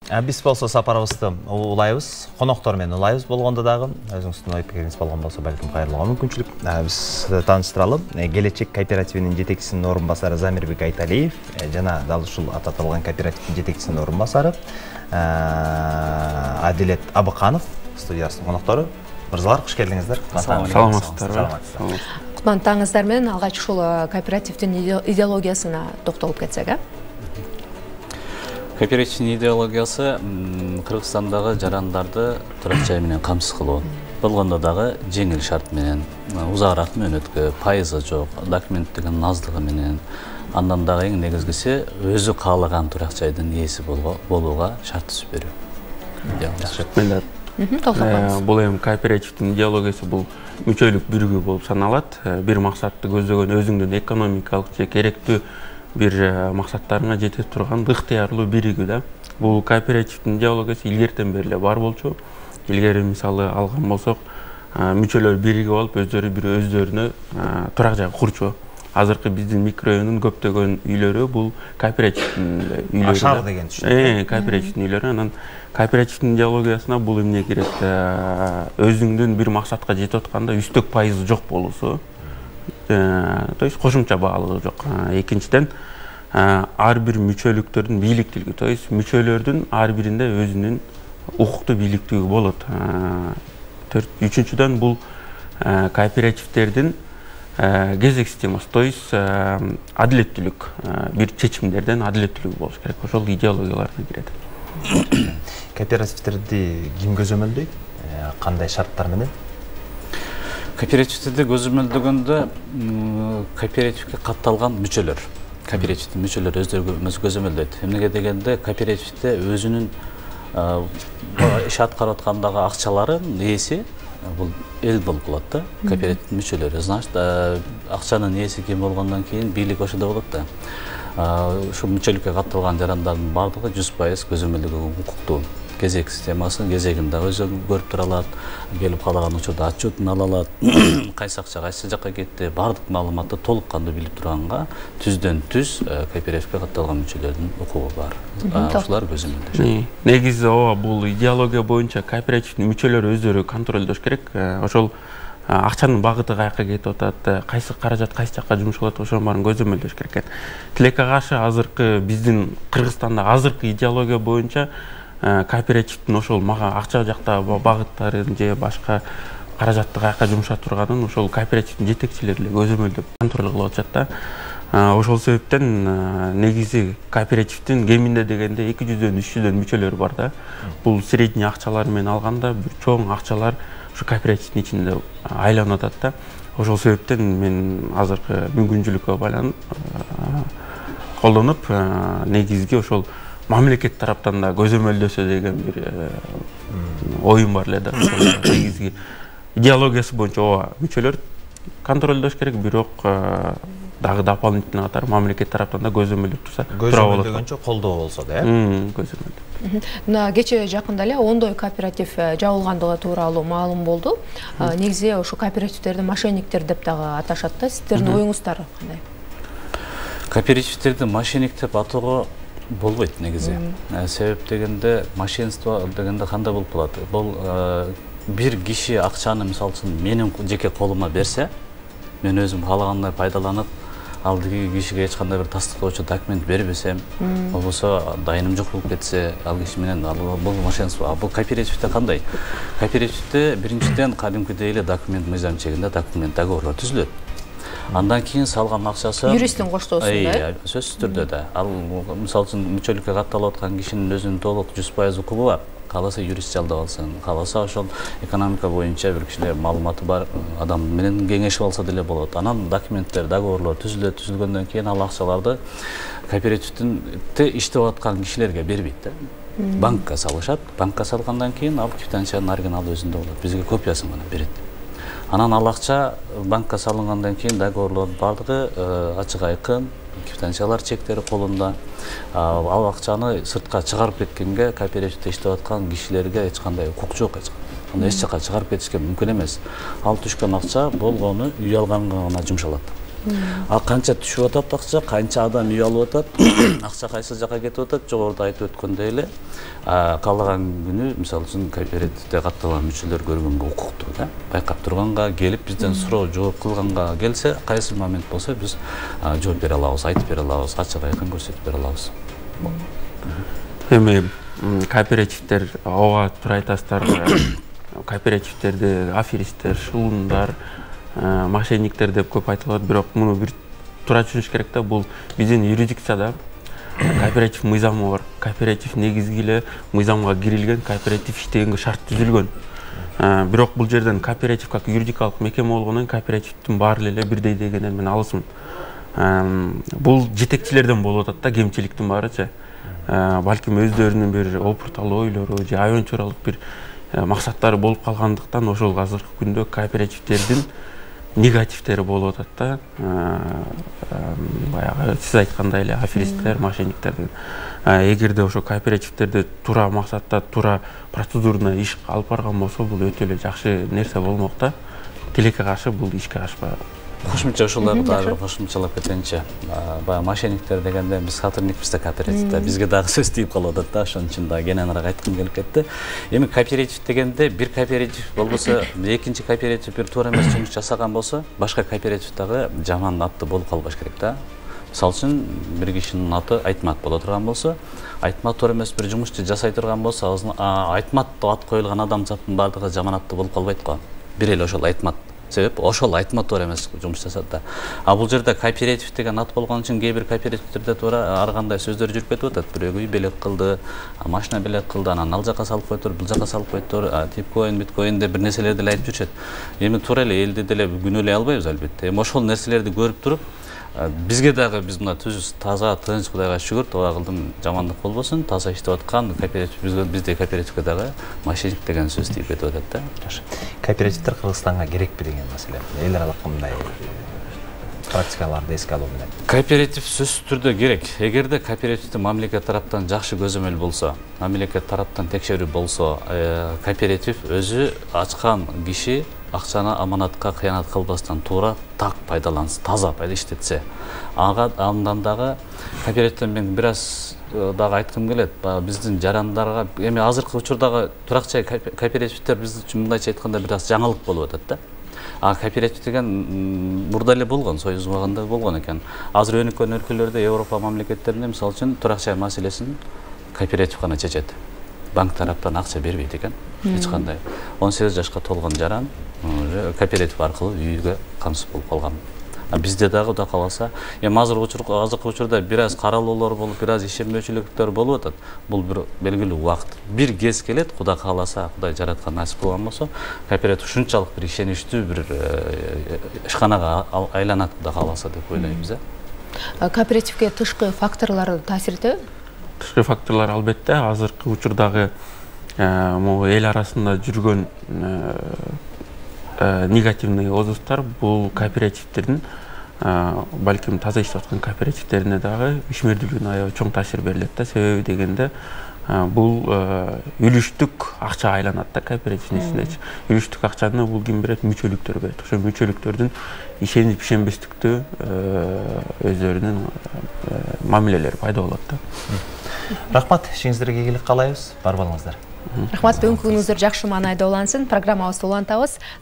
Биз болсо сапарыбызды улайбыз, коноктор менен улайбыз болгондо дагы, өзүңүздүн ой пикириңиз болгон болсо балким кайрылууга мүмкүнчүлүк. Биз тааныштыралы. Келечек кооперативинин жетекчисинин орун басары Замирбек Айталиев жана дал ушул аталган кооперативдин жетекчисинин орун басары Адилет Абыканов студиясынын коноктору. Мырзалар, куш келдиңиздер. Саламатсыздарбы? Кутмандыгыңыздар менен алгач ушул кооперативдин идеологиясына токтолуп кетсек, Кооперативдин идеологиясы Кыргызстандагы жарандарды турак жай менен камсыз кылуу. Болгондо дагы жеңил шарт менен, узагыраак мөөнөткө, пайызы жок, документтигин аздыгы менен, андан дагы эң негизгиси өзү каалаган турак жайдын ээси болууга шарт түзүп берүү. Бул эми кооперативдин идеологиясы бул мүчөлүк биригүү болуп саналат. Бир максатты көздөгөн өзүңдүн экономикалык же керектүү бир максаттарыңа жете турган ыктыярлуу биригүү да. Бул кооперативдин идеологиясы илгертен бери эле бар болчу. Илгери мисалы алган болсок, мүчөлөр биригип алып өздөрүнө турак жай курчу. Азыркы биздин микрорайондун көптөгөн үйлөрү бул кооперативдин үйлөрү. Ашар деген түшүнүк. Кооперативдин үйлөрү. Анан кооперативдин идеологиясына бул эмне кирет? Өзүңдүн бир максатка жетип атканда үстөк пайызы жок болуусу. То есть кошумча баалыгы жок. Экинчиден, ар бир мүчөлүктөрдүн бийликтүүлүгү, то есть мүчөлөрдүн ар биринде өзүнүн укуктуу бийликтүүлүгү болот. Үчүнчүдөн, бул кооперативдердин кезек системасы, то есть адилеттүүлүк, бир чечимдерден адилеттүүлүгү болуш керек. Ошол идеологияларына кирет. Кооперативдерди ким көзөмөлдөйт? Кандай шарттар менен? Кооперативдерди көзөмөлдөгөндө кооперативге катталган мүчөлөр. Кооперативдин мүчөлөрү өздөрү көзөмөлдөйт. Эмнеге дегенде кооперативде өзүнүн иш аткарып аткандагы акчаларын ээси бул эл болуп калат да. Кооперативдин мүчөлөрү. Значит, акчанын ээси ким болгондон кийин бийлик ошодо болот да. Ушул мүчөлүккө катталган жарандардын бардыгы 100% көзөмөлдөгөнгө укуктуу. Кезек системасын кезегинде өзү көрүп тура алат, келип калаган учурда отчетун ала алат, кайсы акча кайсы жакка кетти, бардык маалыматты толук кандуу билип турганга түздөн түз кооперативге катталган мүчөлөрдүн укугу бар. Ушулар көзөмөлдөшөт. Негизи бул идеология боюнча кооперативдин мүчөлөрү өздөрү контролдош керек. Ошол акчанын багыты каяка кетип атат, кайсы каражат кайсы жакка жумшалат, ошонун баарын көзөмөлдөш керек экен. Тилекке каршы азыркы биздин Кыргызстанда азыркы идеология боюнча кооперативдин ошол мага акча жакта багыттарын же башка каражатты каяка жумшап турганын ошол кооперативдин жетекчилери эле көзөмөлдөп контроль кылып атышат да. Ошол себептен негизи кооперативдин кеминде дегенде 200дөн 300дөн мүчөлөрү бар да. Бул средний акчалар менен алганда бир чоң акчалар ушу кооперативдин ичинде айланып атат да. Ошол себептен мен азыркы мүмкүнчүлүккө байланып колдонуп негизги ошол мамлекет тараптан да көзөмөлдөсө деген бир оюм бар эле да. Негизги идеологиясы боюнча мүчөлөр контролдош керек, бирок дагы дополнительный катары мамлекет тараптан да көзөмөлдөп турса тура болот. Көзөмөлдөгөнчө колдоо болсо да, көзөмөлдөп. Мына кечээ жакында эле ондой кооператив жабылгандыгы тууралуу маалым болду. Негизи ошо кооперативдерди мошенниктер деп дагы аташат да. Сиздердин оюңуздар кандай? Кооперативдерди мошенник деп атоого болбойт негизи. Себеп дегенде мошенство дегенде кандай болуп калат? Бул бир киши акчаны мисалы үчүн менин жеке колума берсе, мен өзүм каалагандай пайдаланып, алдыги кишиге эч кандай бир тастыктоочу документ бербесем, болбосо дайыным жок болуп кетсе, ал киши менен бул мошенство. Бул кооперативде кандай? Кооперативде биринчиден кадимкидей эле документ мыйзам чегинде документ договорлор түзүлөт. Андан кийин салган акчасы юристтин коштоосунда, сөзсүз түрдө да. Ал мисалы үчүн мүчөлүккө катталып аткан кишинин өзүнүн толук 100% укугу бар. Кааласа юрист жалдап алсын, кааласа ошол экономика боюнча бир кишилер маалыматы бар адам менен кеңешип алса деле болот. Анан документтер, договорлор түзүлөт, түзүлгөндөн кийин ал акчаларды кооперативде иштеп аткан кишилерге бербейт да. Банкка салышат. Банкка салгандан кийин ал квитанциянын оригиналы өзүндө болот. Бизге копиясын гана берет. Анан ал акча банкка салынгандан кийин договорлор бардыгы ачык айкын, квитанциялар чектери колунда. Ал акчаны сыртка чыгарып кеткенге кооперативде иштеп аткан кишилерге эч кандай укук жок. Аны эч жакка чыгарып кетишке мүмкүн эмес. Ал түшкөн акча болгону үй алганга гана жумшалат. Ал канча түшүп атат акча, канча адам үй алып атат, акча кайсы жака кетип атат, жогоруда айтып өткөндөй эле каалаган күнү мисалы үчүн кооперативде катталган мүчөлөр көргөнгө укуктуу да. Байкап турганга, келип бизден суроо жооп кылганга келсе, кайсы момент болсо биз жооп бере алабыз, айтып бере алабыз, ачык айкын көрсөтүп бере алабыз. Эми кооперативдер ооба туура айтасыздар. Кооперативдерде аферисттер, шылуундар, мошенниктер деп көп айтылат, бирок муну бир туура түшүнүш керек да. Бул биздин юрисдикцияда кооператив мыйзамы бар. Кооператив негизги эле мыйзамга кирилген, кооператив иштегенге шарт түзүлгөн. Бирок бул жерден кооператив как юридикалык мекеме болгондон кооперативдин баары эле бирдей дегенден мен алысмын. Бул жетекчилерден болуп атат да, кемчиликтин баарычы. Балким өздөрүнүн бир опурталуу ойлору же аянчуралык бир максаттары болуп калгандыктан ошол азыркы күндө кооперативдердин негативдери болуп атат да. Баягы сиз айткандай эле аферисттер, мошенниктер. Эгерде ошо кооперативдерде туура максатта, туура процедурный иш алып барган болсо, бул өтө эле жакшы нерсе болмок да. Тилекке каршы бул ишке ашпа. Кошумча ушуларды дагы бир кошумчалап кетейинчи. Баягы мошенниктер дегенде биз сотрудникпиз да кооперативде. Бизге дагы сөз тийип калып атат да, ошон үчүн дагы кененирээк айткым келип кетти. Эми кооператив дегенде бир кооператив болбосо, экинчи кооператив бир туура эмес жумуш жасаган болсо, башка кооператив дагы жаман аты болуп калбаш керек да. Мисалы үчүн бир кишинин аты Айтмат боло турган болсо, Айтмат туура эмес бир жумушту жасай турган болсо, Айтмат деп ат коюлган адамзаттын баардыгы жаман аттуу болуп калбайт го. Бир эле ошол Айтмат. Себеп ошол Айтмат туура эмес жумуш жасат да. Бул жерде кооператив деген ат болгон үчүн кээ бир кооперативдерде туура ар кандай сөздөр жүрүп кетип атат. Бирөө үй белек кылды, машина белек кылды, анан ал жака салып койтур, бул жака салып койтур, типкоин, биткоин деп бир нерселерди эле айтып жүрүшөт. Эми туура эле элди деле күнөөлөй албайбыз албетте. Эми ошол нерселерди көрүп туруп, бизге дагы биз мына түз, таза, тынч, Кудайга шүгүр, туура кылдым, жамандык болбосун, таза иштеп аткан кооператив бизде кооперативге дагы мошенник деген сөз тийип кетип атат да. Кооперативдер Кыргызстанга керекпи деген маселе. Эл аралык мындай практикаларды эске алуу менен. Кооператив сөзсүз түрдө керек. Эгерде кооперативди мамлекет тараптан жакшы көзөмөл болсо, мамлекет тараптан текшерүү болсо, кооператив өзү ачкан киши акчаны аманатка кыянат кылбастан туура так пайдаланса, таза пайда иштетсе, андан дагы кооперативден мен бир аз дагы айткым келет. Биздин жарандарга эми азыркы учурдагы туракчай кооперативдер биз үчүн мындайча айтканда бир аз жаңылык болуп атат да. Кооператив деген мурда эле болгон, Союз убагында болгон экен. Азыр өнүккөн өлкөлөрдө, Европа мамлекеттеринде мисалы үчүн туракчай маселесин кооператив гана чечет. Банк тараптан акча бербейт экен. Эч кандай. 18 жашка толгон жаран кооператив аркылуу үйгө камсыз болуп калган. Бизде дагы Кудай кааласа, эми азыркы учурда бир аз каралоолор болуп, бир аз ишенбөөчүлүктөр болуп атат. Бул бир белгилүү убакыт. Бир кез келет, Кудай кааласа, Кудай жараткан насип кылган болсо, кооператив ушунчалык бир ишеничтүү бир ишканага айланат, Кудай кааласа деп ойлойбуз. Кооперативге тышкы факторлор таасир этеби? Тышкы факторлор албетте азыркы учурдагы могу эл арасында жүргөн негативный отзывдар бул кооперативдердин балким таза иштеп аткан кооперативдерине дагы ишмердүүлүгүнө аябай чоң таасир берилет да. Себеби дегенде бул үлүштүк акча айланат да кооперативдин ичиндечи. Үлүштүк акчаны бул ким берет? Мүчөлүктөр берет. Ошо мүчөлүктөрдүн ишенип ишенбестиктүү өздөрүнүн мамилелери пайда болот да. Рахмат, ишиңиздерге ийгилик каалайбыз. Бар болуңуздар. Рахмат, бүгүнкү күнүңүздөр жакшы маанайда улансын. Программабызды улантабыз.